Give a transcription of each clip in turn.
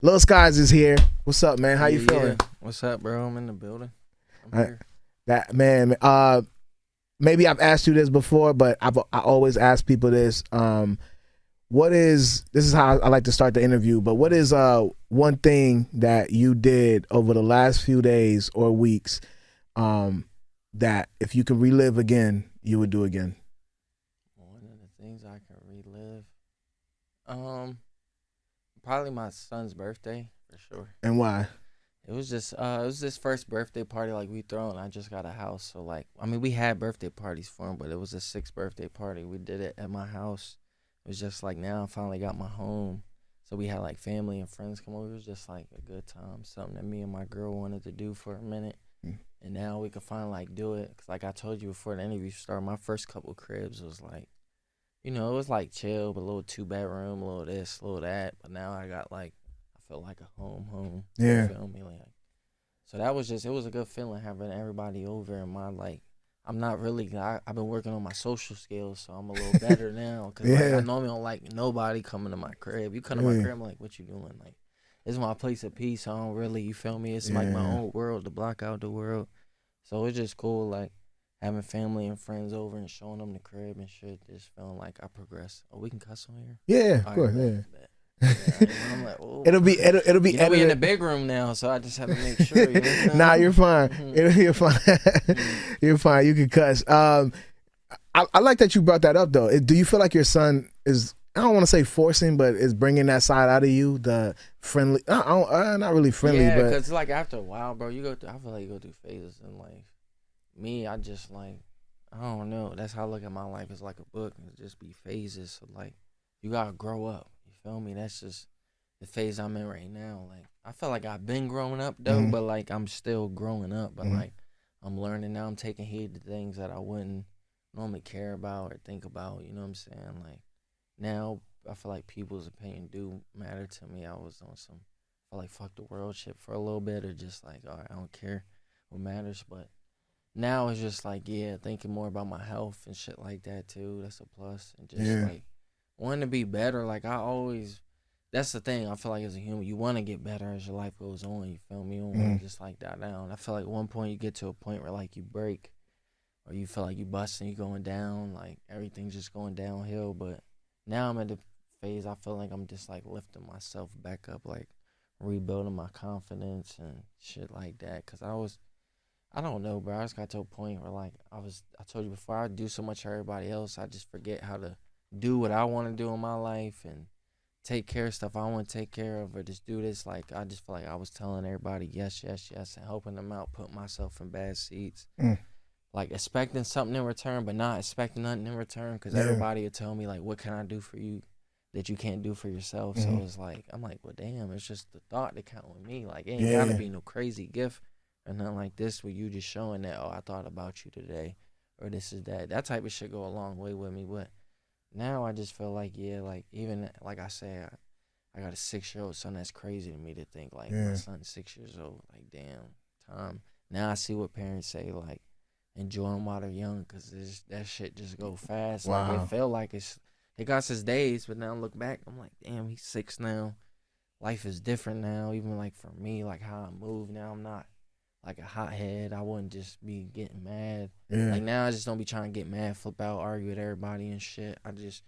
Lil Skies is here. What's up, man? How you feeling? What's up, bro? I'm in the building. I'm here. That man. Maybe I've asked you this before, but I always ask people this. This is how I like to start the interview. But what is one thing that you did over the last few days or weeks that if you could relive again, you would do again? One of the things I can relive, probably my son's birthday for sure. And why? It was his first birthday party like we thrown. I just got a house, so we had birthday parties for him, but it was his sixth birthday party. We did it at my house. It was just like now I finally got my home, so we had like family and friends come over. It was just like a good time, something that me and my girl wanted to do for a minute, and now we could finally like do it. Cause like I told you before the interview started, my first couple cribs was like, it was like chill, but a little 2-bedroom, a little this, a little that. But now I got like, I feel like a home. Yeah. You feel me? So that was it was a good feeling having everybody over in my I'm not really, I've been working on my social skills, so I'm a little better now. Cause I normally don't like nobody coming to my crib. You come to my crib, I'm like, what you doing? Like, it's my place of peace. I don't really, you feel me? It's like my own world to block out the world. So it's just cool, like, having family and friends over and showing them the crib and shit, just feeling like I progress. Oh, we can cuss on here? Yeah, of course, yeah. I'm like, oh. It'll be we in the big room now, so I just have to make sure. Nah, you're fine. You're fine. You're fine. You can cuss. I like that you brought that up though. Do you feel like your son is, I don't want to say forcing, but is bringing that side out of you, the friendly? Not really friendly, yeah, but because like after a while, bro, I feel like you go through phases in life. Me, I just I don't know. That's how I look at my life. It's like a book. It just be phases. So like, you gotta grow up. You feel me? That's just the phase I'm in right now. Like, I feel like I've been growing up though, but like I'm still growing up. But like, I'm learning now. I'm taking heed to things that I wouldn't normally care about or think about. You know what I'm saying? Like, now I feel like people's opinion do matter to me. I was on some, I feel like fuck the world shit for a little bit, or just like, all right, I don't care what matters, but. Now it's just like, thinking more about my health and shit like that too. That's a plus. And just like wanting to be better. Like that's the thing. I feel like as a human, you want to get better as your life goes on. You feel me? You don't want to just like die down. I feel like at one point you get to a point where like you break or you feel like you busting, you going down, like everything's just going downhill. But now I'm at the phase I feel like I'm just like lifting myself back up, like rebuilding my confidence and shit like that. Cause I don't know, bro. I just got to a point where, like, I told you before, I do so much for everybody else, I just forget how to do what I want to do in my life and take care of stuff I want to take care of or just do this. Like, I just feel like I was telling everybody yes, and helping them out, putting myself in bad seats. Like, expecting something in return, but not expecting nothing in return because everybody would tell me, like, what can I do for you that you can't do for yourself? So it's like, I'm like, well, damn, it's just the thought that count with me. Like, it ain't got to be no crazy gift. Or nothing like this where you just showing that, oh, I thought about you today, or this is that. That type of shit go a long way with me. But now I just feel like, like even like I say, I got a 6-year-old son. That's crazy to me to think like my son's 6 years old. Like, damn, time. Now I see what parents say, like, enjoy them while they're young, because that shit just go fast. Wow. Like, it felt like it got his days, but now I look back, I'm like, damn, he's 6 now. Life is different now. Even like for me, like how I move now, I'm not like a hothead. I wouldn't just be getting mad. Like now I just don't be trying to get mad, flip out, argue with everybody and shit. I just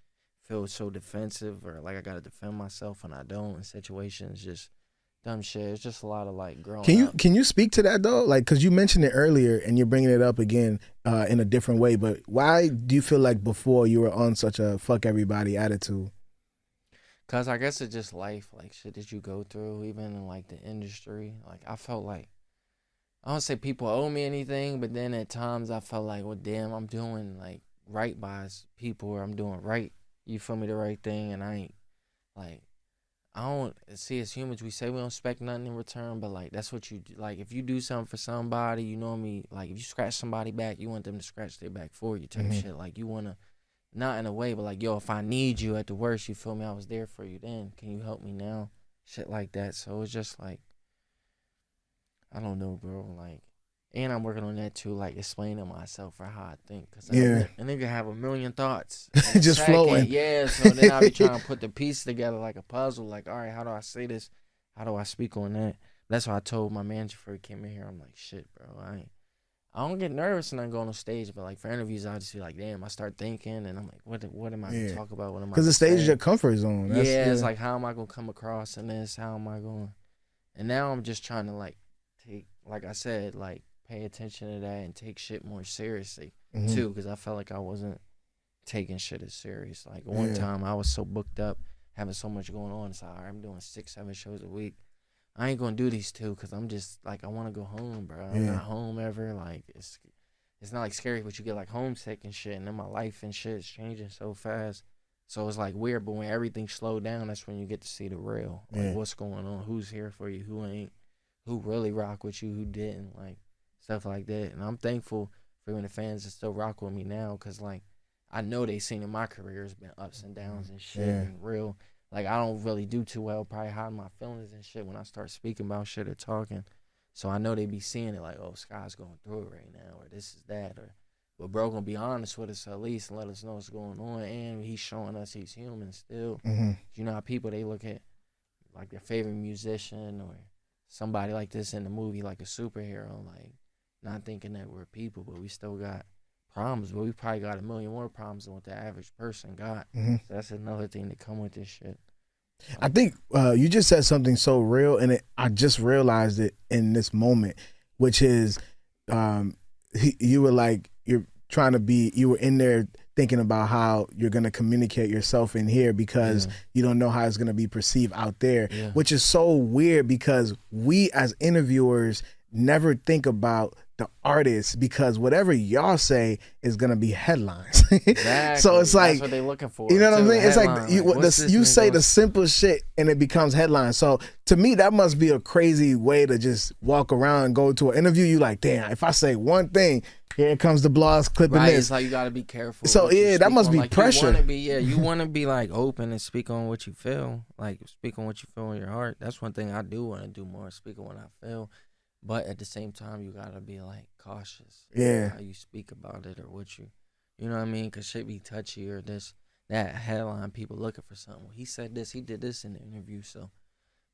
feel so defensive, or like I gotta defend myself when I don't in situations. Just dumb shit. It's just a lot of like growing up. Can you speak to that though? Like, cause you mentioned it earlier and you're bringing it up again in a different way, but why do you feel like before you were on such a fuck everybody attitude? Cause I guess it's just life, like shit that you go through, even in like the industry. Like I felt like, I don't say people owe me anything, but then at times I felt like, well, damn, I'm doing like right by people, or I'm doing right, you feel me, the right thing, and I ain't like, I don't see, as humans, we say we don't expect nothing in return, but like that's what you do. Like if you do something for somebody, you know me, like if you scratch somebody back, you want them to scratch their back for you type shit. Like you want to, not in a way, but like, yo, if I need you at the worst, you feel me, I was there for you then. Can you help me now? Shit like that. So it's just like, I don't know, bro. Like, and I'm working on that too, like explaining myself or how I think. Cause a nigga have a million thoughts. Just flowing. Yeah, so then I be trying to put the piece together like a puzzle. Like, all right, how do I say this How do I speak on that? That's why I told my manager before he came in here. I'm like, shit, bro. I don't get nervous when I go on stage, but like for interviews, I just feel like, damn. I start thinking, and I'm like, what am I gonna talk about? What am I? Because the gonna stage is say? your comfort zone. It's like, how am I gonna come across in this? How am I going? And now I'm just trying to like take, like I said, like pay attention to that and take shit more seriously too, because I felt like I wasn't taking shit as serious. Like one time I was so booked up, having so much going on. So I'm doing 6-7 shows a week. I ain't gonna do these two because I'm just like, I want to go home, bro. I'm not home ever. Like it's not like scary, but you get like homesick and shit. And then my life and shit is changing so fast. So it's like weird, but when everything slowed down, that's when you get to see the real. Like what's going on, who's here for you, who ain't, who really rock with you, who didn't, like stuff like that. And I'm thankful for when the fans that still rock with me now, because like I know they seen in my career has been ups and downs and shit and real. Like I don't really do too well, probably hide my feelings and shit when I start speaking about shit or talking. So I know they be seeing it like, oh, Sky's going through it right now, or this is that, or but bro gonna be honest with us at least and let us know what's going on, and he's showing us he's human still. You know how people, they look at like their favorite musician or somebody like this in the movie like a superhero, like not thinking that we're people, but we still got problems, but we probably got a million more problems than what the average person got. So that's another thing that come with this shit. I think you just said something so real, and I just realized it in this moment, which is you were like, you were in there thinking about how you're going to communicate yourself in here because you don't know how it's going to be perceived out there, which is so weird because we as interviewers never think about the artists, because whatever y'all say is gonna be headlines. Exactly. So it's like, that's what they looking for. You know what I'm saying? It's Headline. like you say the simple shit and it becomes headlines. So to me, that must be a crazy way to just walk around and go to an interview. You like, damn, if I say one thing, here comes the blogs clipping right, this. It's like you gotta be careful. So that must be like, pressure. You wanna be like open and speak on what you feel. Like speak on what you feel in your heart. That's one thing I do want to do more. Speak on what I feel. But at the same time, you gotta be like cautious. How you speak about it or what you know what I mean? Cause shit be touchy or that headline, people looking for something. He said this, he did this in the interview. So,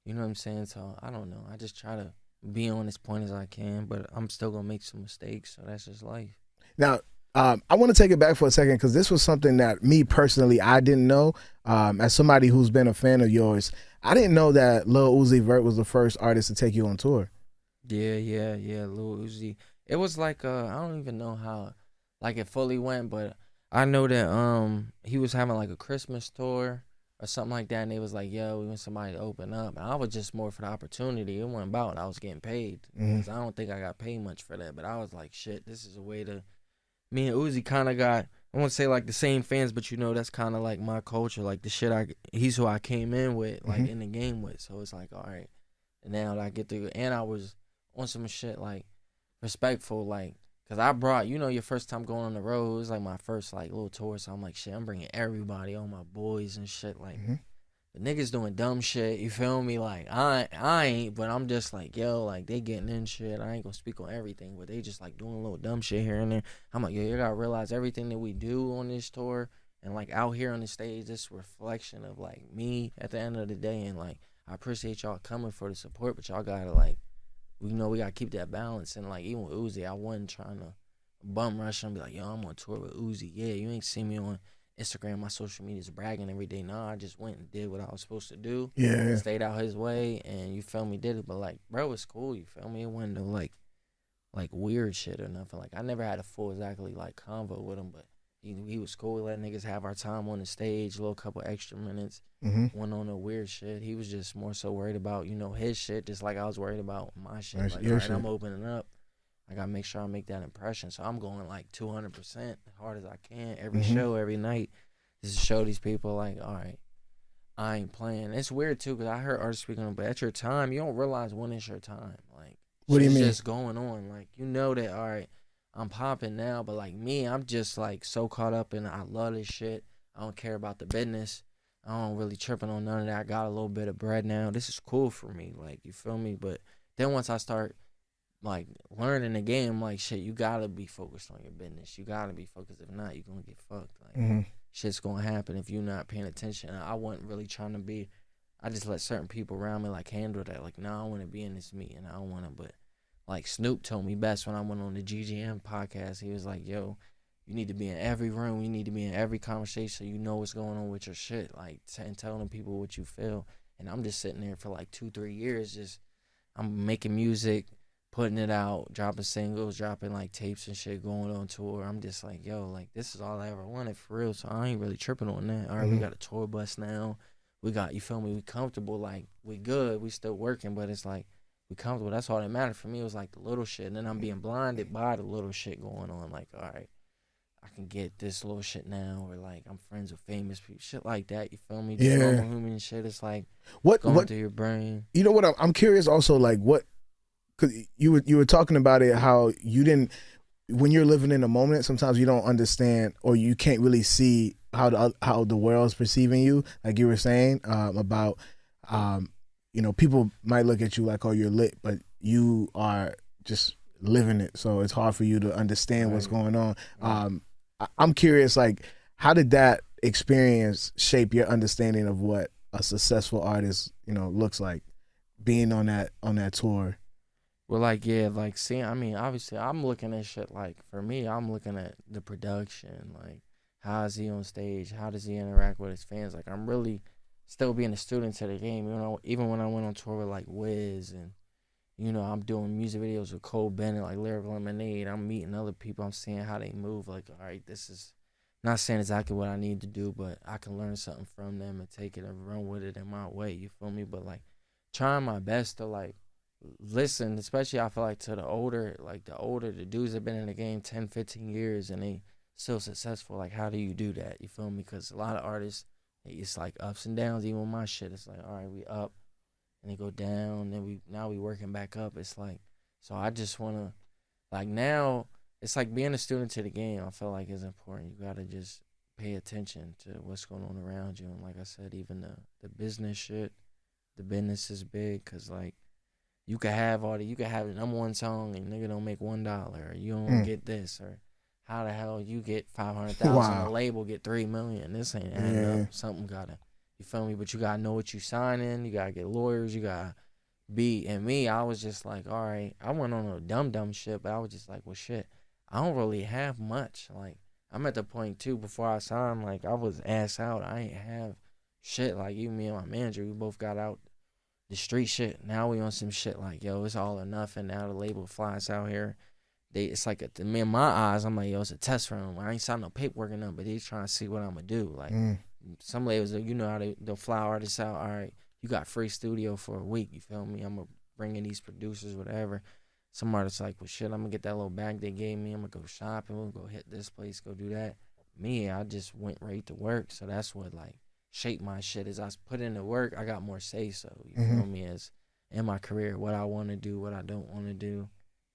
you know what I'm saying? So I don't know. I just try to be on as point as I can, but I'm still gonna make some mistakes. So that's just life. Now, I want to take it back for a second because this was something that me personally, I didn't know. As somebody who's been a fan of yours, I didn't know that Lil Uzi Vert was the first artist to take you on tour. Yeah, Lil Uzi. It was like I don't even know how like it fully went, but I know that he was having like a Christmas tour or something like that, and they was like, yo, we want somebody to open up. And I was just more for the opportunity. It wasn't about I was getting paid, because I don't think I got paid much for that, but I was like, shit, this is a way to, me and Uzi kind of got, I won't say like the same fans, but you know, that's kind of like my culture, like the shit he's who I came in with, like in the game with. So it's like, all right, and now that I get to, and I was on some shit like respectful, like, cause I brought, you know, your first time going on the road, it was like my first like little tour, so I'm like, shit, I'm bringing everybody, all my boys and shit, like the niggas doing dumb shit, you feel me? Like I ain't, but I'm just like, yo, like they getting in shit. I ain't gonna speak on everything, but they just like doing a little dumb shit here and there. I'm like, yo, you gotta realize everything that we do on this tour and like out here on the stage, this reflection of like me at the end of the day, and like I appreciate y'all coming for the support, but y'all gotta like, we know we gotta keep that balance. And like even with Uzi, I wasn't trying to bum rush and be like, yo, I'm on tour with Uzi. Yeah, you ain't see me on Instagram, my social media's bragging every day. Nah, I just went and did what I was supposed to do. Stayed out his way, and you feel me, did it. But like, bro, it's cool, you feel me? It wasn't no like weird shit or nothing. Like I never had a full exactly like convo with him, but he was cool. Let niggas have our time on the stage, a little couple extra minutes. Went on no weird shit. He was just more so worried about, you know, his shit, just like I was worried about my shit. Like, all right, I'm opening up. I gotta make sure I make that impression. So I'm going like 200% as hard as I can every show, every night, just to show these people like, all right, I ain't playing. It's weird too, because I heard artists speaking on, but at your time, you don't realize when it's your time. Like, what do you mean? Just going on. Like, you know that, all right, I'm popping now, but like me, I'm just like so caught up in, I love this shit. I don't care about the business. I don't really tripping on none of that. I got a little bit of bread now. This is cool for me. Like, you feel me? But then once I start like learning the game, like shit, you gotta be focused on your business. You gotta be focused. If not, you're gonna get fucked. Like shit's gonna happen if you're not paying attention. I wasn't really trying to be I just let certain people around me like handle that. Like, no, I want to be in this meeting. I don't want to. But like Snoop told me best when I went on the GGM podcast. He was like, "Yo, you need to be in every room. You need to be in every conversation. So you know what's going on with your shit. Like, and telling people what you feel." And I'm just sitting there for like 2-3 years. Just I'm making music, putting it out, dropping singles, dropping like tapes and shit, going on tour. I'm just like, yo, like this is all I ever wanted for real. So I ain't really tripping on that. All right, we got a tour bus now. We got, you feel me? We comfortable. Like we good. We still working, but it's like we comfortable. That's all that mattered for me. It was like the little shit. And then I'm being blinded by the little shit going on. Like, all right, I can get this little shit now, or like I'm friends with famous people, shit like that. You feel me? Just normal human shit. It's like going through your brain. You know what? I'm curious. Also, like what? Because you were talking about it, how you didn't, when you're living in the moment, sometimes you don't understand, or you can't really see how the world's perceiving you. Like you were saying about, you know, people might look at you like, oh, you're lit, but you are just living it. So it's hard for you to understand what's going on. I'm curious, like, how did that experience shape your understanding of what a successful artist, you know, looks like, being on that tour? Well, like, yeah, like, see, I mean, obviously, I'm looking at shit, like, for me, I'm looking at the production, like, how is he on stage? How does he interact with his fans? Like, I'm really still being a student to the game, you know, even when I went on tour with, like, Wiz, and, you know, I'm doing music videos with Cole Bennett, like, Lyrical Lemonade, I'm meeting other people, I'm seeing how they move, like, all right, this is, not saying exactly what I need to do, but I can learn something from them and take it and run with it in my way, you feel me? But, like, trying my best to, like, listen, especially I feel like to the older the dudes that been in the game 10-15 years and they still successful. Like, how do you do that? You feel me? Because a lot of artists, it's like ups and downs. Even with my shit, it's like, all right, we up and they go down, and we working back up. It's like, so I just wanna, like, now it's like being a student to the game. I feel like is important. You gotta just pay attention to what's going on around you. And like I said, even the business shit, the business is big, cause like, you could have you could have the number one song and nigga don't make $1, or you don't get this, or how the hell you get 500,000, a label get 3 million. This ain't adding up. Something gotta, you feel me? But you gotta know what you signing. You gotta get lawyers. You gotta be. And me, I was just like, all right, I went on a dumb shit, but I was just like, well, shit, I don't really have much. Like, I'm at the point too, before I signed, like, I was ass out. I ain't have shit. Like, even me and my manager, we both got out the street shit. Now we on some shit like, yo, it's all or nothing. Now the label flies out here. It's like, me in my eyes, I'm like, yo, it's a test run. I ain't signed no paperwork or nothing, but they trying to see what I'm gonna do. Like, some labels, you know how they'll fly artists out. All right, you got free studio for a week. You feel me? I'm gonna bring in these producers, whatever. Some artists like, well, shit, I'm gonna get that little bag they gave me. I'm gonna go shopping. We'll go hit this place, go do that. Me, I just went right to work. So that's what, like, shape my shit. As I put in the work, I got more say so. You feel me? As in my career, what I want to do, what I don't want to do,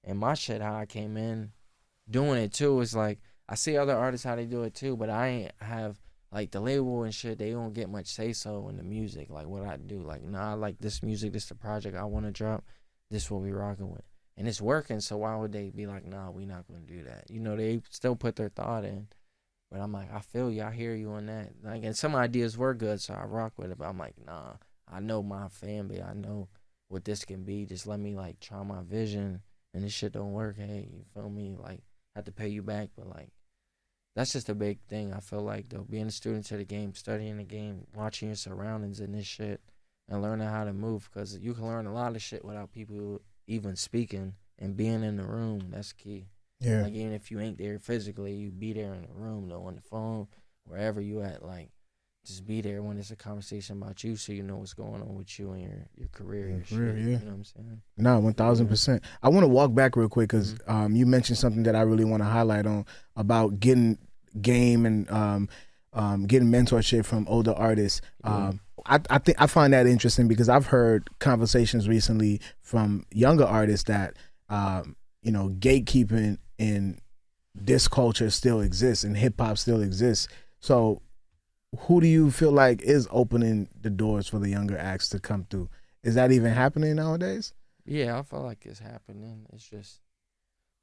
and my shit, how I came in doing it too, is like, I see other artists how they do it too, but I ain't have, like, the label and shit, they don't get much say so in the music, like what I do. Like, nah, I like this music, this the project I want to drop, this what we rocking with, and it's working. So why would they be like, nah, we not gonna do that? You know, they still put their thought in. But I'm like, I feel you. I hear you on that. Like, and some ideas were good, so I rock with it. But I'm like, nah, I know my fan base. I know what this can be. Just let me, like, try my vision. And this shit don't work. Hey, you feel me? Like, I have to pay you back. But, like, that's just a big thing. I feel like, though, being a student to the game, studying the game, watching your surroundings and this shit, and learning how to move. Because you can learn a lot of shit without people even speaking and being in the room. That's key. Yeah. Like, even if you ain't there physically, you be there in the room, though, on the phone, wherever you at. Like, just be there when it's a conversation about you, so you know what's going on with you and your career, your shit. Yeah. You know what I'm saying? No, 1,000%. I want to walk back real quick because you mentioned something that I really want to highlight on about getting game and getting mentorship from older artists. I think I find that interesting because I've heard conversations recently from younger artists that you know, gatekeeping in this culture still exists and hip hop still exists. So who do you feel like is opening the doors for the younger acts to come through? Is that even happening nowadays? Yeah, I feel like it's happening. It's just,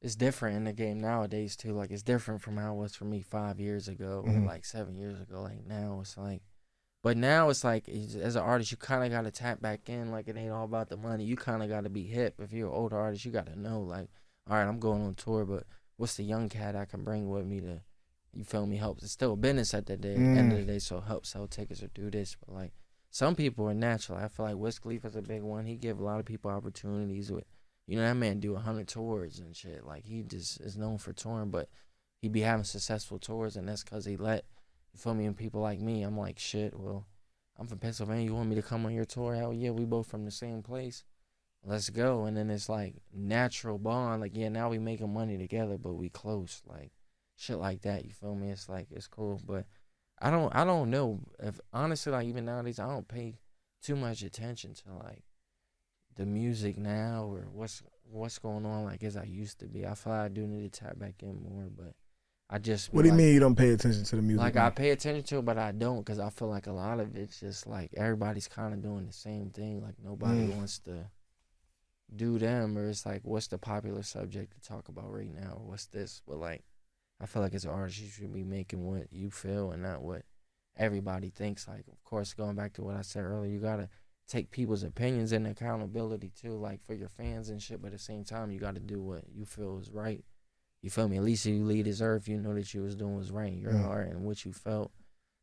it's different in the game nowadays too. Like, it's different from how it was for me 5 years ago or like 7 years ago. Like, now it's like But now it's like, as an artist, you kind of got to tap back in. Like, it ain't all about the money. You kind of got to be hip. If you're an older artist, you got to know, like, all right, I'm going on tour, but what's the young cat I can bring with me to, you feel me, help? It's still a business at the end of the day, so help sell tickets or do this. But, like, some people are natural. I feel like Wiz Khalifa's a big one. He give a lot of people opportunities with, you know, that man do 100 tours and shit. Like, he just is known for touring, but he be having successful tours, and that's because he let, you feel me, and people like me, I'm like, shit, well, I'm from Pennsylvania. You want me to come on your tour? Hell yeah, we both from the same place. Let's go. And then it's like natural bond. Like, yeah, now we making money together, but we close. Like, shit like that. You feel me? It's like, it's cool. But I don't know. If honestly, like, even nowadays, I don't pay too much attention to like the music now or what's going on like as I used to be. I feel like I do need to tap back in more, but I just What do you mean you don't pay attention to the music? like, I pay attention to it, but I don't, because I feel like a lot of it's just like everybody's kind of doing the same thing. Like, nobody wants to do them, or it's like, what's the popular subject to talk about right now? Or what's this? But like, I feel like as an artist, you should be making what you feel and not what everybody thinks. Like, of course, going back to what I said earlier, you gotta take people's opinions and accountability too, like for your fans and shit. But at the same time, you gotta do what you feel is right. You feel me? At least if you leave this earth, you know that you was doing was right in your heart and what you felt.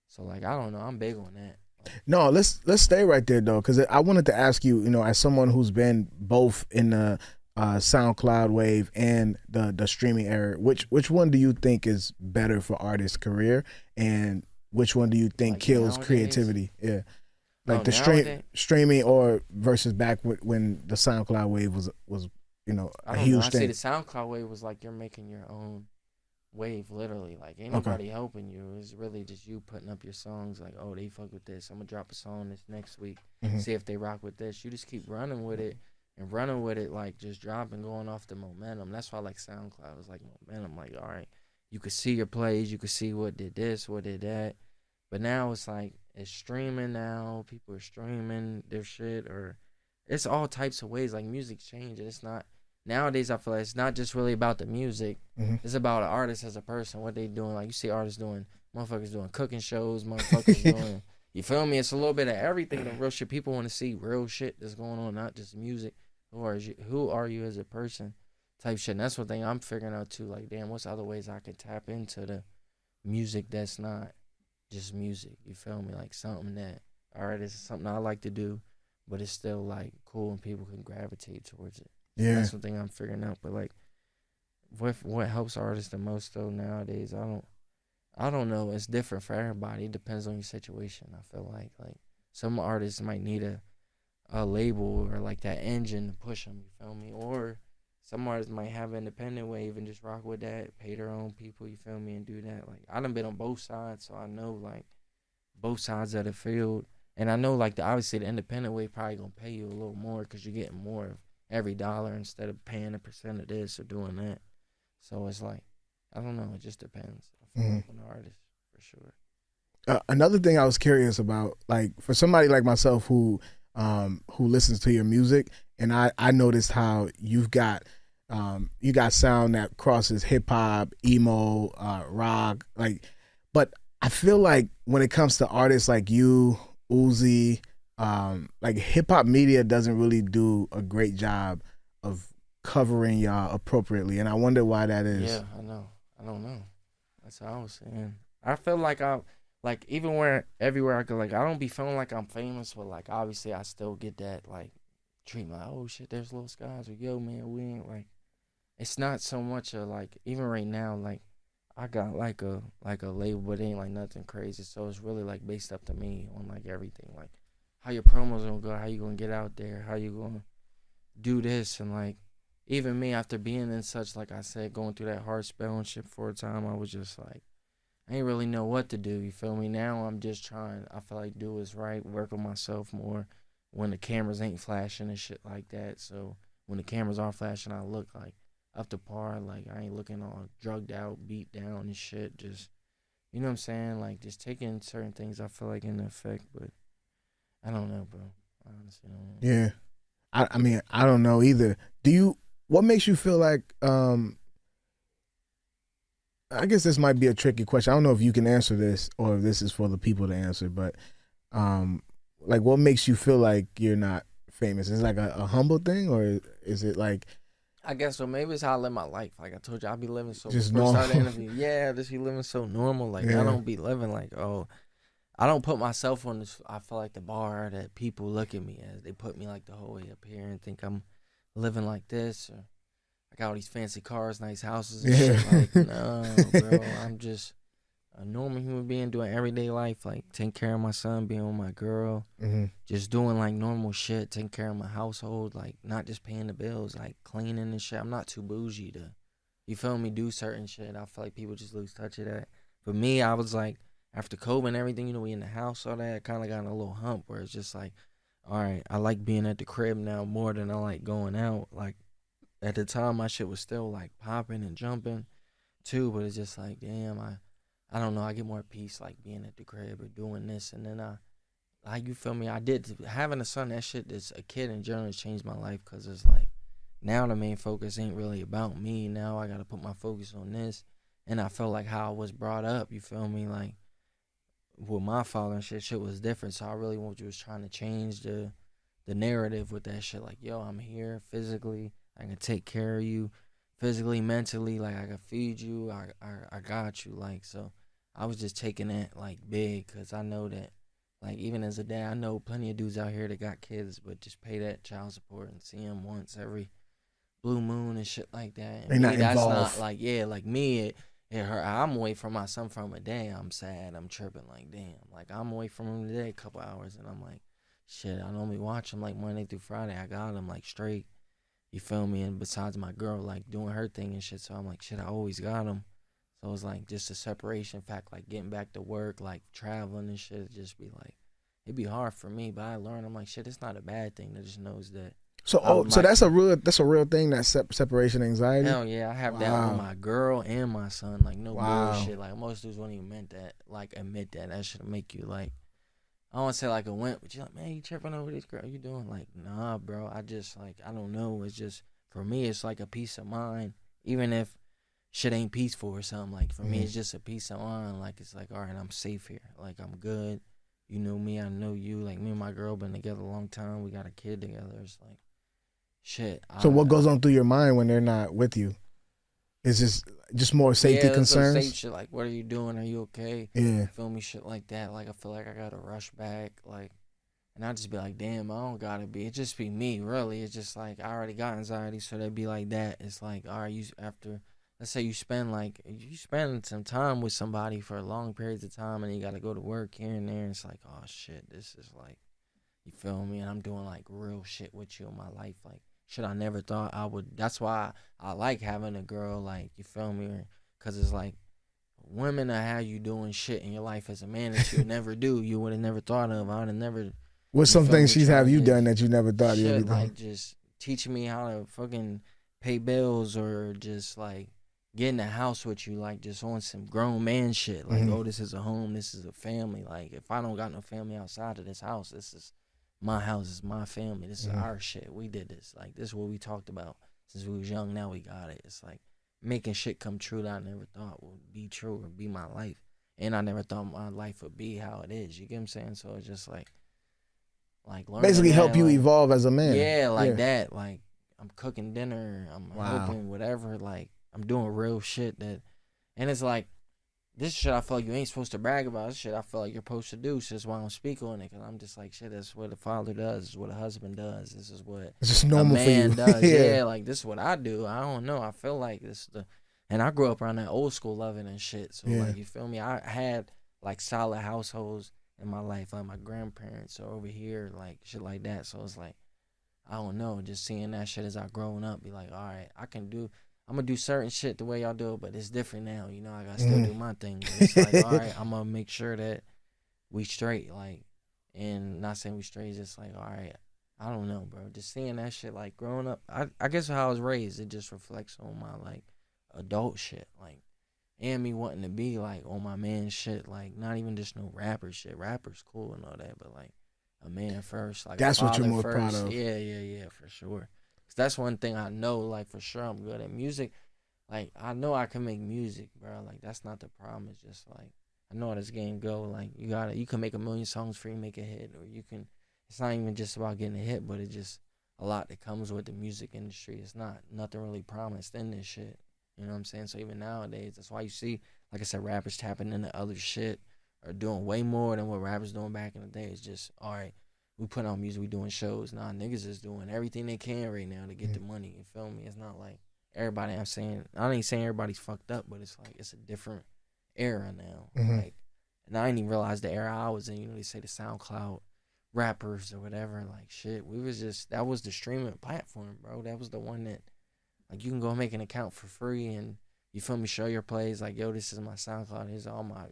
So like, I don't know. I'm big on that. No, let's stay right there though, because I wanted to ask you, you know, as someone who's been both in the SoundCloud wave and the streaming era, which one do you think is better for artists' career, and which one do you think Like kills nowadays? creativity? Yeah, like the Nowadays? streaming or versus back when the SoundCloud wave was you know I a don't know. huge I thing. see the SoundCloud wave was like you're making your own wave, literally. Like, ain't nobody helping you. It's really just you putting up your songs. Like, oh, they fuck with this. I'm gonna drop a song this next week. See if they rock with this. You just keep running with it and running with it, like just dropping, going off the momentum. That's why I like SoundCloud. It's like momentum. Like, all right, you could see your plays. You could see what did this, what did that. But now it's like, it's streaming now. People are streaming their shit, or it's all types of ways. Like, music's changing. It's not. Nowadays, I feel like it's not just really about the music. It's about an artist as a person, what they doing. Like, you see artists doing, motherfuckers doing cooking shows, motherfuckers doing, you feel me? It's a little bit of everything, the real shit. People want to see real shit that's going on, not just music. Who are you as a person type shit. And that's one thing I'm figuring out too. Like, damn, what's other ways I could tap into the music that's not just music? You feel me? Like, something that, all right, this is something I like to do, but it's still like cool and people can gravitate towards it. Yeah, that's one thing I'm figuring out. But like, what helps artists the most though nowadays, I don't know. It's different for everybody. It depends on your situation. I feel like some artists might need a label or like that engine to push them. You feel me? Or some artists might have an independent wave and just rock with that, pay their own people. You feel me? And do that. Like, I done been on both sides, so I know like both sides of the field. And I know like obviously the independent wave probably gonna pay you a little more because you're getting more of every dollar instead of paying a percent of this or doing that. So it's like, I don't know. It just depends. I feel like on the artist for sure. Another thing I was curious about, like for somebody like myself who listens to your music, and I noticed how you got sound that crosses hip hop, emo, rock, like, but I feel like when it comes to artists like you, Uzi, like hip hop media doesn't really do a great job of covering y'all appropriately, and I wonder why that is. Yeah, I know. I don't know. That's how I was saying. I feel like even everywhere I go, like I don't be feeling like I'm famous, but like obviously I still get that like treatment. Like, oh shit, there's Lil Skies, or yo man, we ain't like. It's not so much of like, even right now, like I got like a label, but it ain't like nothing crazy. So it's really like based up to me on like everything, like how your promos gonna go, how you gonna get out there, how you gonna do this, and like even me after being in such, like I said, going through that hard spell and shit for a time, I was just like, I ain't really know what to do. You feel me? Now I'm just trying. I feel like do what's right, work on myself more when the cameras ain't flashing and shit like that. So when the cameras are flashing, I look like up to par. Like I ain't looking all drugged out, beat down and shit. Just, you know what I'm saying? Like just taking certain things I feel like in effect, but I don't know, bro. I honestly don't know. Yeah. I mean, I don't know either. What makes you feel like, I guess this might be a tricky question. I don't know if you can answer this or if this is for the people to answer, but Like what makes you feel like you're not famous? Is it like a humble thing, or is it like I guess so. Maybe it's how I live my life. Like I told you, I be living so. just Before I started the normal? interview, yeah, just be living so normal. Like I Yeah. don't be living like, oh, I don't put myself on this. I feel like the bar that people look at me as. They put me like the whole way up here and think I'm living like this, or I got all these fancy cars, nice houses and Yeah. shit. Like no, bro, I'm just a normal human being doing everyday life, like taking care of my son, being with my girl, just doing like normal shit, taking care of my household, like not just paying the bills, like cleaning and shit. I'm not too bougie to, you feel me, do certain shit. I feel like people just lose touch of that. For me, I was like, after COVID and everything, you know, we in the house, all that, I kind of got in a little hump where it's just like, all right, I like being at the crib now more than I like going out. Like at the time, my shit was still like popping and jumping too, but it's just like, damn, I don't know. I get more peace like being at the crib or doing this, and then like you feel me. I did having a son. That shit, that's a kid in general, has changed my life because it's like now the main focus ain't really about me. Now I gotta put my focus on this, and I felt like how I was brought up. You feel me? Like with my father and shit was different. So I really was trying to change the narrative with that shit. Like, yo, I'm here physically. I can take care of you physically, mentally. Like, I can feed you. I got you. Like, so I was just taking that, like, big because I know that, like, even as a dad, I know plenty of dudes out here that got kids, but just pay that child support and see them once every blue moon and shit like that. And They not me, that's involved. not, like, yeah, like me, it hurt. I'm away from my son from a day. I'm sad. I'm tripping. Like, damn. Like, I'm away from him today a couple hours, and I'm like, shit, I normally watch him, like, Monday through Friday. I got him, like, straight. You feel me? And besides my girl, like, doing her thing and shit. So I'm like, shit, I always got him. So it's like just a separation fact, like getting back to work, like traveling and shit. It'd just be like, it'd be hard for me. But I learned, I'm like, shit, it's not a bad thing. That just knows that. So that's a real thing. That separation anxiety. Hell yeah, I have that with my girl and my son. Like no bullshit. Like most dudes wouldn't even admit that. That should make you like, I don't want to say like a wimp, but you're like, man, you tripping over this girl? You doing like, nah, bro. I just like, I don't know. It's just for me, it's like a peace of mind, even if shit ain't peaceful or something. Like for me, it's just a peace of mind. Like it's like, all right, I'm safe here. Like I'm good. You know me, I know you. Like me and my girl been together a long time. We got a kid together. It's like, shit. So what goes on through your mind when they're not with you? Is just more safety concerns? Safe shit. Like, what are you doing? Are you okay? Yeah. Feel me? Shit like that. Like I feel like I gotta rush back. Like, and I just be like, damn, I don't gotta be. It just be me, really. It's just like I already got anxiety, so they'd be like that. It's like, all right, you after. Let's say you spend some time with somebody for long periods of time, and you gotta go to work here and there. And it's like, oh shit, this is like, you feel me? And I'm doing like real shit with you in my life, like shit I never thought I would. That's why I like having a girl, like, you feel me? Because it's like women that have you doing shit in your life as a man that you would never do. You would have never thought of. I would have never. What's some things she's have you done that you never thought you'd be doing? Like just teaching me how to fucking pay bills, or just like get in the house with you, like just on some grown man shit. Like, oh, this is a home, this is a family. Like, if I don't got no family outside of this house, this is my house, this is my family, this is our shit. We did this. Like, this is what we talked about since we was young. Now we got it. It's like making shit come true that I never thought would be true or be my life. And I never thought my life would be how it is. You get what I'm saying? So it's just like basically help you like, evolve as a man. Yeah, like that. Like, I'm cooking dinner, I'm helping whatever, like I'm doing real shit that, and it's like, this shit I feel like you ain't supposed to brag about. This shit I feel like you're supposed to do. So that's why I don't speak on it, because I'm just like, shit, that's what a father does. This is what a husband does. This is what it's just normal a man for you. does. Yeah, like this is what I do. I don't know. I feel like this is and I grew up around that old school loving and shit. So like, you feel me? I had like solid households in my life, like my grandparents are over here, like shit like that. So it's like, I don't know, just seeing that shit as I grown up, be like, all right, I'm gonna do certain shit the way y'all do it, but it's different now. You know, I gotta still do my thing. But it's like, all right, I'm gonna make sure that we straight, like, and not saying we straight, just like, all right, I don't know, bro. Just seeing that shit, like, growing up, I guess how I was raised, it just reflects on my, like, adult shit, like, and me wanting to be, like, on my man shit, like, not even just no rapper shit. Rapper's cool and all that, but, like, a man first, like that's what you're more first. proud of. Yeah, for sure. 'Cause that's one thing I know, like for sure, I'm good at music. Like I know I can make music, bro. Like that's not the problem. It's just like I know how this game go. Like you can make a million songs before you make a hit, or you can. It's not even just about getting a hit, but it's just a lot that comes with the music industry. It's not nothing really promised in this shit. You know what I'm saying? So even nowadays, that's why you see, like I said, rappers tapping into other shit or doing way more than what rappers doing back in the day. It's just, all right, we put on music, we doing shows. Nah, niggas is doing everything they can right now to get the money. You feel me? It's not like everybody. I ain't saying everybody's fucked up, but it's like it's a different era now. Like, and I didn't even realize the era I was in. You know, they say the SoundCloud rappers or whatever. Like, shit, that was the streaming platform, bro. That was the one that, like, you can go make an account for free and, you feel me, show your plays. Like, yo, this is my SoundCloud.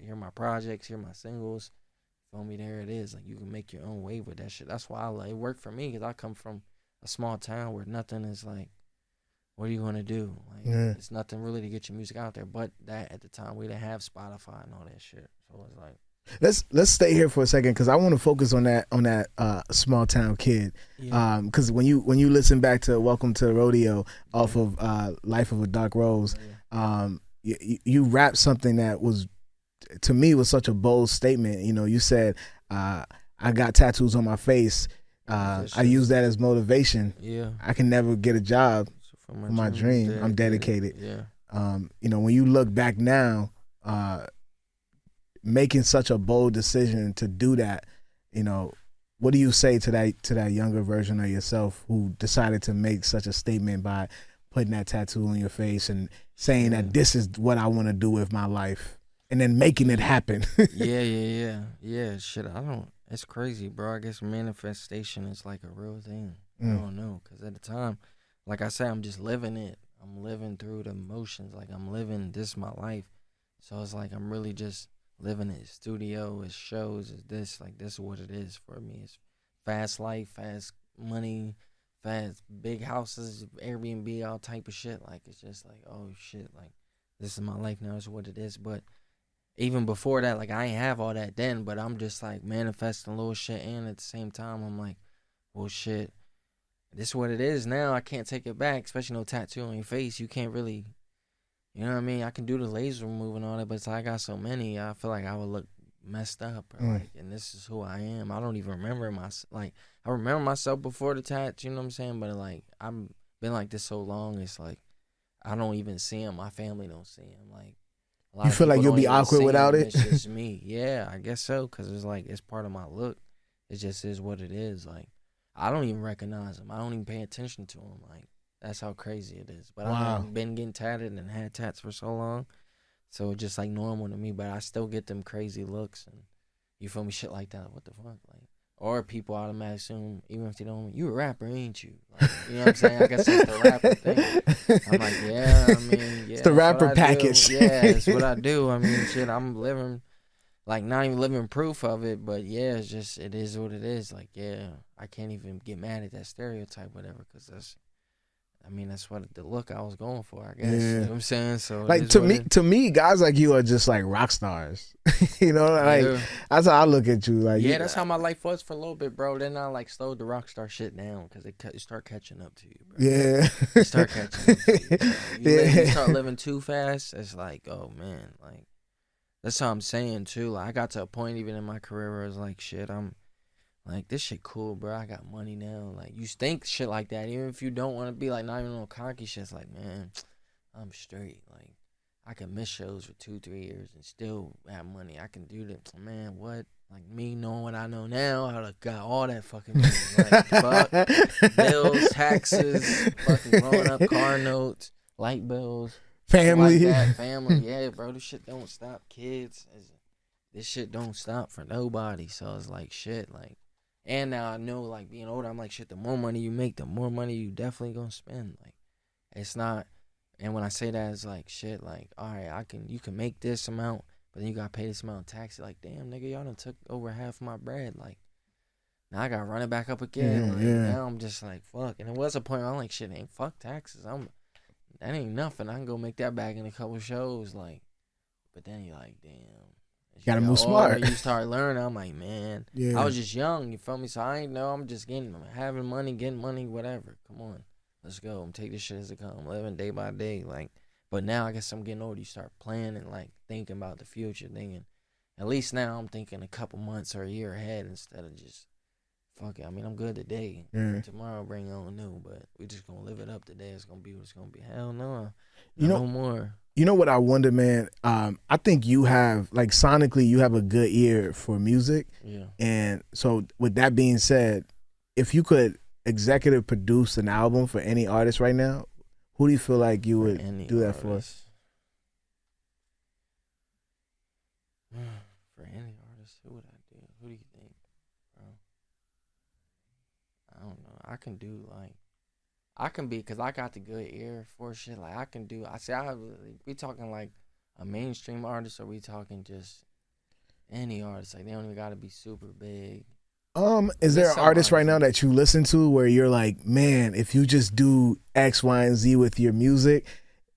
Here are my projects. Here are my singles. Feel me, there it is. Like, you can make your own wave with that shit. That's why it worked for me, because I come from a small town where nothing is like, what are you going to do? Like, it's nothing really to get your music out there. But that, at the time, we didn't have Spotify and all that shit. So it's like, let's stay here for a second, because I want to focus on that small town kid. Because when you listen back to Welcome to the Rodeo off of Life of a Dark Rose, you rapped something that was, to me, was such a bold statement. You know, you said, I got tattoos on my face. I use that as motivation. Yeah, I can never get a job for my dream. I'm dedicated. You know, when you look back now, making such a bold decision to do that, you know, what do you say to that younger version of yourself who decided to make such a statement by putting that tattoo on your face and saying that this is what I want to do with my life, and then making it happen? Yeah. Shit, it's crazy, bro. I guess manifestation is like a real thing. I don't know, because at the time, like I said, I'm just living it. I'm living through the emotions. Like, I'm living this my life. So it's like I'm really just living it. Studio, it's shows, it's this. Like, this is what it is for me. It's fast life, fast money, fast big houses, Airbnb, all type of shit. Like, it's just like, oh shit, like, this is my life now. It's what it is. But even before that, like, I ain't have all that then, but I'm just like manifesting little shit, and at the same time I'm like, well, shit, this is what it is now. I can't take it back, especially no tattoo on your face. You can't really, you know what I mean? I can do the laser remove and all that, but it's like I got so many, I feel like I would look messed up. Like, and this is who I am. I don't even remember myself. Like, I remember myself before the tats, you know what I'm saying? But like, I've been like this so long, it's like I don't even see him. My family don't see him. Like, a lot You of feel like people you'll don't be even awkward see without him. it? It's just me. Yeah, I guess so, because it's like, it's part of my look. It just is what it is. Like, I don't even recognize him. I don't even pay attention to him. Like, that's how crazy it is. But I've been getting tatted and had tats for so long, so it's just like normal to me. But I still get them crazy looks, and you feel me, shit like that. What the fuck, like, or people automatically assume, even if they don't, you a rapper, ain't you? Like, you know what I'm saying? I guess that's the rapper thing. I'm like, yeah, I mean, yeah, it's the rapper package. Yeah, that's what I do. I mean, shit, I'm living, like, not even living proof of it, but yeah, it's just, it is what it is. Like, yeah, I can't even get mad at that stereotype, whatever, because that's what the look I was going for, I guess. Yeah. You know what I'm saying? So, like, to me, guys like you are just like rock stars. You know, like, that's how I look at you. Like, yeah, that's how my life was for a little bit, bro. Then I like slowed the rock star shit down, because it start catching up to you, bro. Yeah, it start catching up to you. You start living too fast. It's like, oh man, like, that's how I'm saying too. Like, I got to a point even in my career where I was like, shit, I'm like, this shit cool, bro. I got money now. Like, you think shit like that, even if you don't want to be like, not even no cocky shit. It's like, man, I'm straight. Like, I can miss shows for 2-3 years and still have money. I can do that. Man, what? Like, me knowing what I know now, I would got all that fucking money. Like, fuck, bills, taxes, fucking growing up, car notes, light bills, family, like that, family. Yeah, bro, this shit don't stop. Kids, this shit don't stop for nobody. So it's like, shit, like. And now I know, like, being older, I'm like, shit, the more money you make, the more money you definitely gonna spend. Like, it's not, and when I say that, it's like, shit, like, all right, you can make this amount, but then you gotta pay this amount of tax. Like, damn, nigga, y'all done took over half of my bread. Like, now I gotta run it back up again. Now I'm just like, fuck. And it was a point where I'm like, shit, ain't fuck taxes. That ain't nothing. I can go make that back in a couple shows. Like, but then you're like, damn. You gotta move smart. You start learning. I'm like, man, I was just young. You feel me? So I ain't know. I'm just having money, getting money, whatever. Come on, let's go. I'm take this shit as it come, living day by day. Like, but now I guess I'm getting older. You start planning, like, thinking about the future, thinking, At least now I'm thinking a couple months or a year ahead instead of just fuck it. I mean, I'm good today. Tomorrow I'll bring on new, but we just gonna live it up today. It's gonna be what it's gonna be. Hell no, no more. You know what I wonder, man? I think you have, like, sonically, you have a good ear for music. Yeah. And so, with that being said, if you could executive produce an album for any artist right now, who do you feel like you would do that for? For any artist, who would I do? Who do you think, bro? I don't know. I can do because I got the good ear for shit. Like I can do. We talking like a mainstream artist, or we talking just any artist? Like they don't even got to be super big. Is there an artist right now that you listen to where you're like, man, if you just do X, Y, and Z with your music,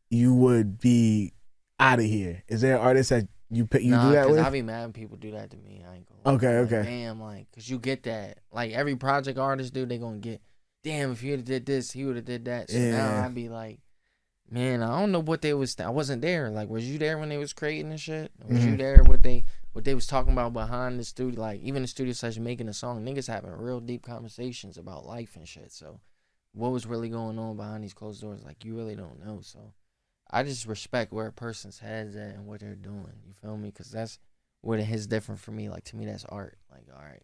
you would be out of here? Is there an artist that you do that with? I be mad when people do that to me. I ain't gonna. Okay. Damn, cause you get that. Like every project artist do, they gonna get. Damn, if he would have did this, he would have did that. So now I'd be like, man, I don't know what they was. I wasn't there. Like, was you there when they was creating and shit? Was you there what they was talking about behind the studio? Like, even the studio session making a song, niggas having real deep conversations about life and shit. So, what was really going on behind these closed doors? Like, you really don't know. So, I just respect where a person's head's at and what they're doing. You feel me? Because that's what it is different for me. Like, to me, that's art. Like, all right.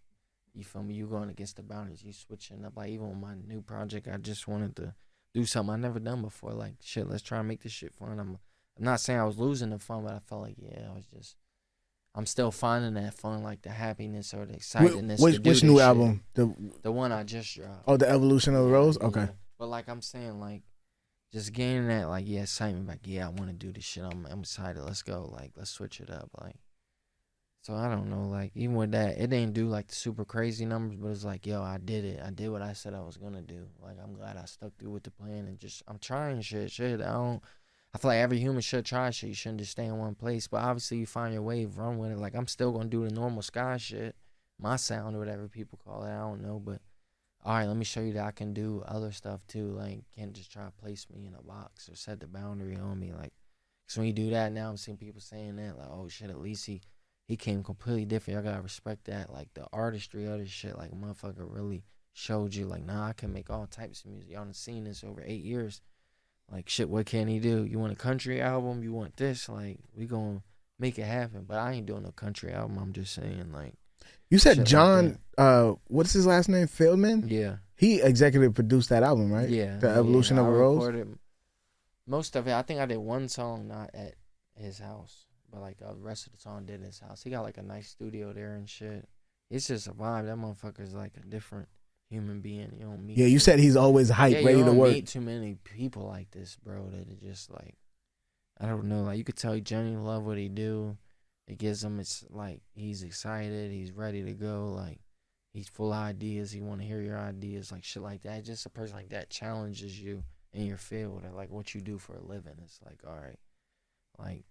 You feel me? You going against the boundaries. You switching up. Like, even with my new project, I just wanted to do something I never done before. Like, shit, let's try and make this shit fun. I'm not saying I was losing the fun, but I felt like, I'm still finding that fun, like the happiness or the excitedness. Which new album? The one I just dropped. Oh, The Evolution of the Rose? Okay. Yeah. But, like, I'm saying, like, just gaining that, like, excitement. Like, I want to do this shit. I'm excited. Let's go. Like, let's switch it up. Like, so I don't know, like, even with that, it didn't do, like, the super crazy numbers, but it's like, I did it. I did what I said I was going to do. Like, I'm glad I stuck through with the plan and I'm trying shit. I feel like every human should try shit. You shouldn't just stay in one place, but obviously you find your wave, run with it. Like, I'm still going to do the normal Sky shit, my sound or whatever people call it. I don't know, but all right, let me show you that I can do other stuff too. Like, can't just try to place me in a box or set the boundary on me. Like, because when you do that, now I'm seeing people saying that, like, oh shit, at least he came completely different. Y'all gotta respect that. Like, the artistry of this shit, like, a motherfucker really showed you, like, nah, I can make all types of music. Y'all done seen this over 8 years. Like, shit, what can he do? You want a country album? You want this? Like, we gonna make it happen. But I ain't doing no country album. I'm just saying, like. You said John, like what's his last name? Feldman? Yeah. He executive produced that album, right? Yeah. The Evolution of a Rose? Most of it. I think I did one song not at his house. But, like, the rest of the song did at his house. He got, like, a nice studio there and shit. It's just a vibe. That motherfucker's, like, a different human being. You don't meet. Yeah, you said he's always hyped, ready to work. You don't meet too many people like this, bro, that are just, like, I don't know. Like, you could tell he genuinely love what he do. It gives him, it's, like, he's excited. He's ready to go. Like, he's full of ideas. He want to hear your ideas, like, shit like that. Just a person like that challenges you in your field or, like, what you do for a living. It's like, all right, like,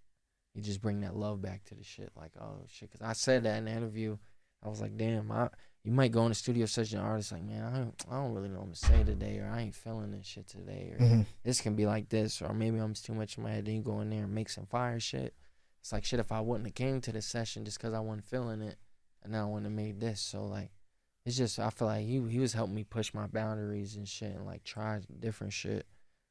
you just bring that love back to the shit. Like, oh, shit. Because I said that in the interview. I was like, damn, you might go in the studio such an artist like, man, I don't really know what to say today, or I ain't feeling this shit today, or this can be like this, or maybe I'm just too much in my head. Then you go in there and make some fire shit. It's like, shit, if I wouldn't have came to this session just because I wasn't feeling it, and now I wouldn't have made this. So, like, it's just, I feel like he was helping me push my boundaries and shit and, like, try different shit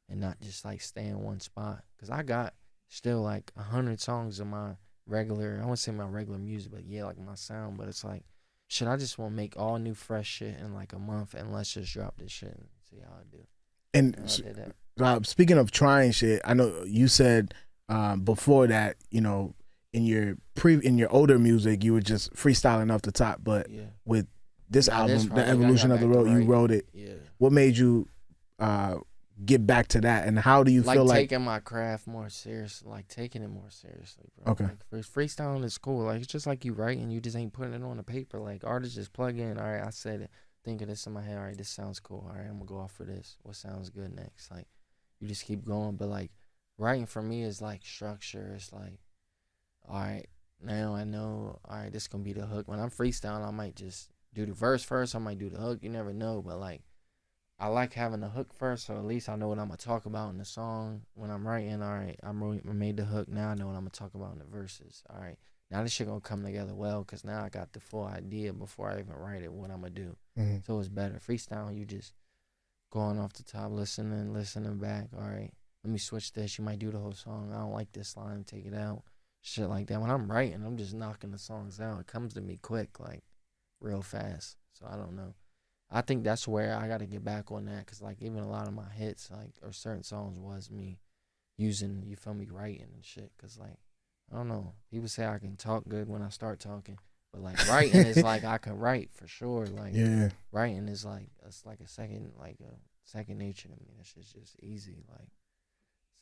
and not just, like, stay in one spot. Because I got still, like, 100 songs of my regular, I won't say my regular music, but yeah, like, my sound. But it's like, shit, I just want to make all new fresh shit in, like, a month, and let's just drop this shit and see how I do. And speaking of trying shit, I know you said before that, you know, in your older music, you were just freestyling off the top, but with this album, The Evolution of the Road, you wrote it. Yeah. What made you get back to that, and how do you feel like taking my craft more seriously, like taking it more seriously, bro? Okay. Like, freestyling is cool. Like, it's just like you writing, you just ain't putting it on the paper. Like, artists just plug in. All right, I said it. Think of this in my head. All right, this sounds cool. All right, I'm gonna go off for this. What sounds good next? Like, you just keep going. But, like, writing for me is like structure. It's like, all right, now I know. All right, this gonna be the hook. When I'm freestyling, I might just do the verse first. I might do the hook. You never know. But, like, I like having the hook first, so at least I know what I'm gonna talk about in the song when I'm writing. All right, I made the hook. Now I know what I'm gonna talk about in the verses. All right, Now this shit gonna come together well because now I got the full idea before I even write it what I'm gonna do. So it's better. Freestyle, you just going off the top, listening back. All right, let me switch this. You might do the whole song. I don't like this line, take it out. Shit like that. When I'm writing, I'm just knocking the songs out. It comes to me quick, like real fast. So I don't know. I think that's where I got to get back on that because like even a lot of my hits, like or certain songs, was me using, you feel me, writing and shit. Because like I don't know. People say I can talk good when I start talking, but like writing is like I can write for sure. Like writing is like it's like a second nature to me. That shit's just easy. Like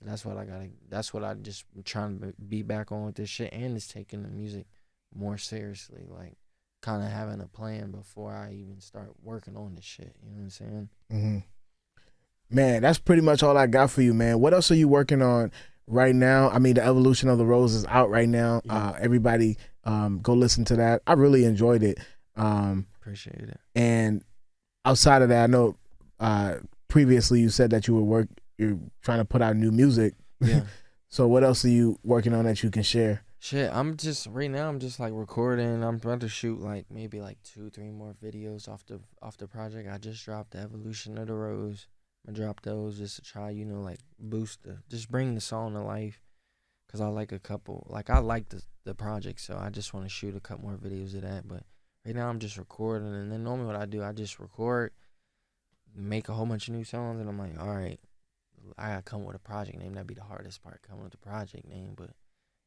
so that's what I gotta. That's what I just trying to be back on with this shit, and it's taking the music more seriously. Like kind of having a plan before I even start working on this shit. You know what I'm saying? Man, that's pretty much all I got for you, man. What else are you working on right now? I mean, the Evolution of the Rose is out right now. Everybody go listen to that. I really enjoyed it. Appreciate it. And outside of that, I know previously you said that you're trying to put out new music. Yeah. So what else are you working on that you can share? Shit, I'm just like recording. I'm about to shoot like maybe like 2-3 more videos off the project. I just dropped the Evolution of the Rose. I dropped those just to try, you know, like just bring the song to life. Cause I like I like the project, so I just want to shoot a couple more videos of that. But right now I'm just recording, and then normally what I do, I just record, make a whole bunch of new songs, and I'm like, all right, I gotta come with a project name. That'd be the hardest part, coming with the project name. But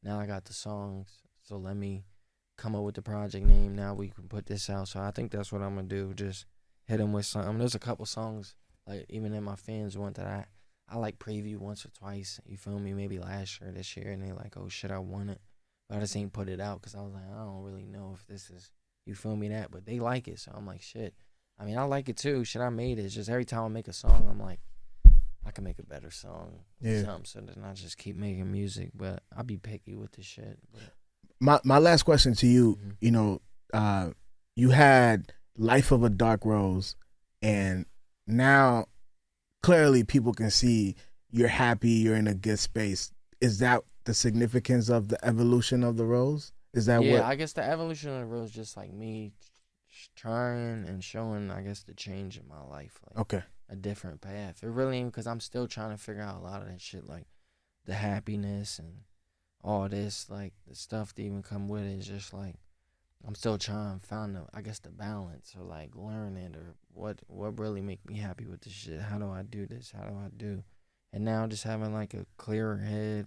now I got the songs, so let me come up with the project name. Now we can put this out. So I think that's what I'm gonna do. Just hit them with something. There's a couple songs, like even in my fans one that I like preview once or twice. You feel me? Maybe last year, this year, and they like, oh shit, I want it, but I just ain't put it out because I was like, I don't really know if this is, you feel me, that, but they like it, so I'm like, shit. I mean, I like it too. Shit, I made it. It's just every time I make a song, I'm like, I can make a better song. Something, so then I just keep making music, but I be picky with the shit. But. My last question to you, you know, you had Life of a Dark Rose, and now clearly people can see you're happy, you're in a good space. Is that the significance of the Evolution of the Rose? Is that what? I guess the Evolution of the Rose is just like me trying and showing, I guess, the change in my life. Like a different path. It really ain't, because I'm still trying to figure out a lot of that shit, like the happiness and all this, like the stuff that even come with it. Is just like I'm still trying to find the balance, or like learning, or what really make me happy with this shit. How do I do this? How do I do? And now just having like a clearer head,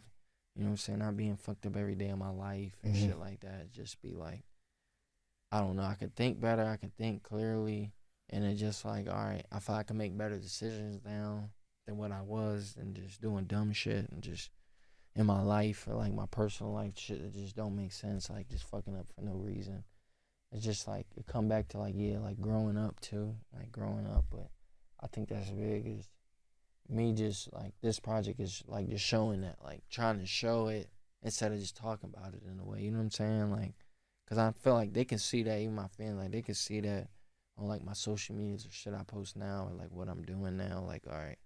you know what I'm saying? Not being fucked up every day of my life and shit like that. Just be like, I don't know, I can think better, I can think clearly, and it's just like, all right, I feel I can make better decisions now than what I was, and just doing dumb shit and just in my life, or like my personal life shit that just don't make sense, like just fucking up for no reason. It's just like, it come back to like, like growing up too, like growing up. But I think that's big, is me just like, this project is like just showing that, like trying to show it instead of just talking about it in a way, you know what I'm saying? Like, cause I feel like they can see that, even my fans, like they can see that on like my social medias or shit I post now, or like what I'm doing now. Like, all right,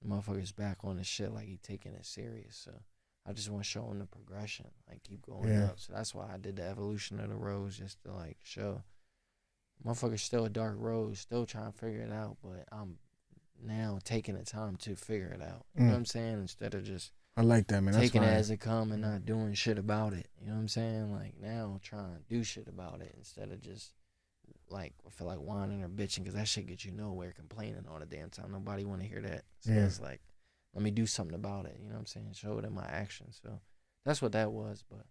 the motherfucker's back on the shit, like he taking it serious. So I just want to show him the progression, like keep going up. So that's why I did the Evolution of the Rose, just to like show motherfucker's still a dark rose, still trying to figure it out, but I'm now taking the time to figure it out. You know what I'm saying? Instead of just, I like that, man. Taking it as it come and not doing shit about it. You know what I'm saying? Like now trying to do shit about it instead of just like, I feel like whining or bitching, because that shit gets you nowhere, complaining all the damn time. Nobody want to hear that. So it's like, let me do something about it. You know what I'm saying? Show it in my actions. So that's what that was. But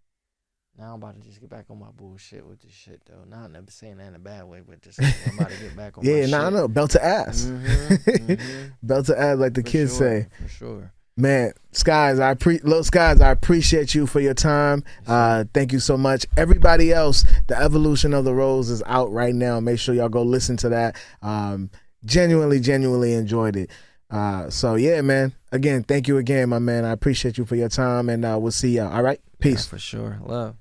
now I'm about to just get back on my bullshit with this shit, though. Not saying that in a bad way, but just like, I'm about to get back on my shit. I know. Belt to ass. Belt to ass, like the kids say. For sure. Man, Skies, Lil Skies, I appreciate you for your time. Thank you so much. Everybody else, the Evolution of the Rose is out right now. Make sure y'all go listen to that. Genuinely enjoyed it. So yeah, man. Again, thank you again, my man. I appreciate you for your time, and we'll see y'all. All right, peace. Yeah, for sure. Love.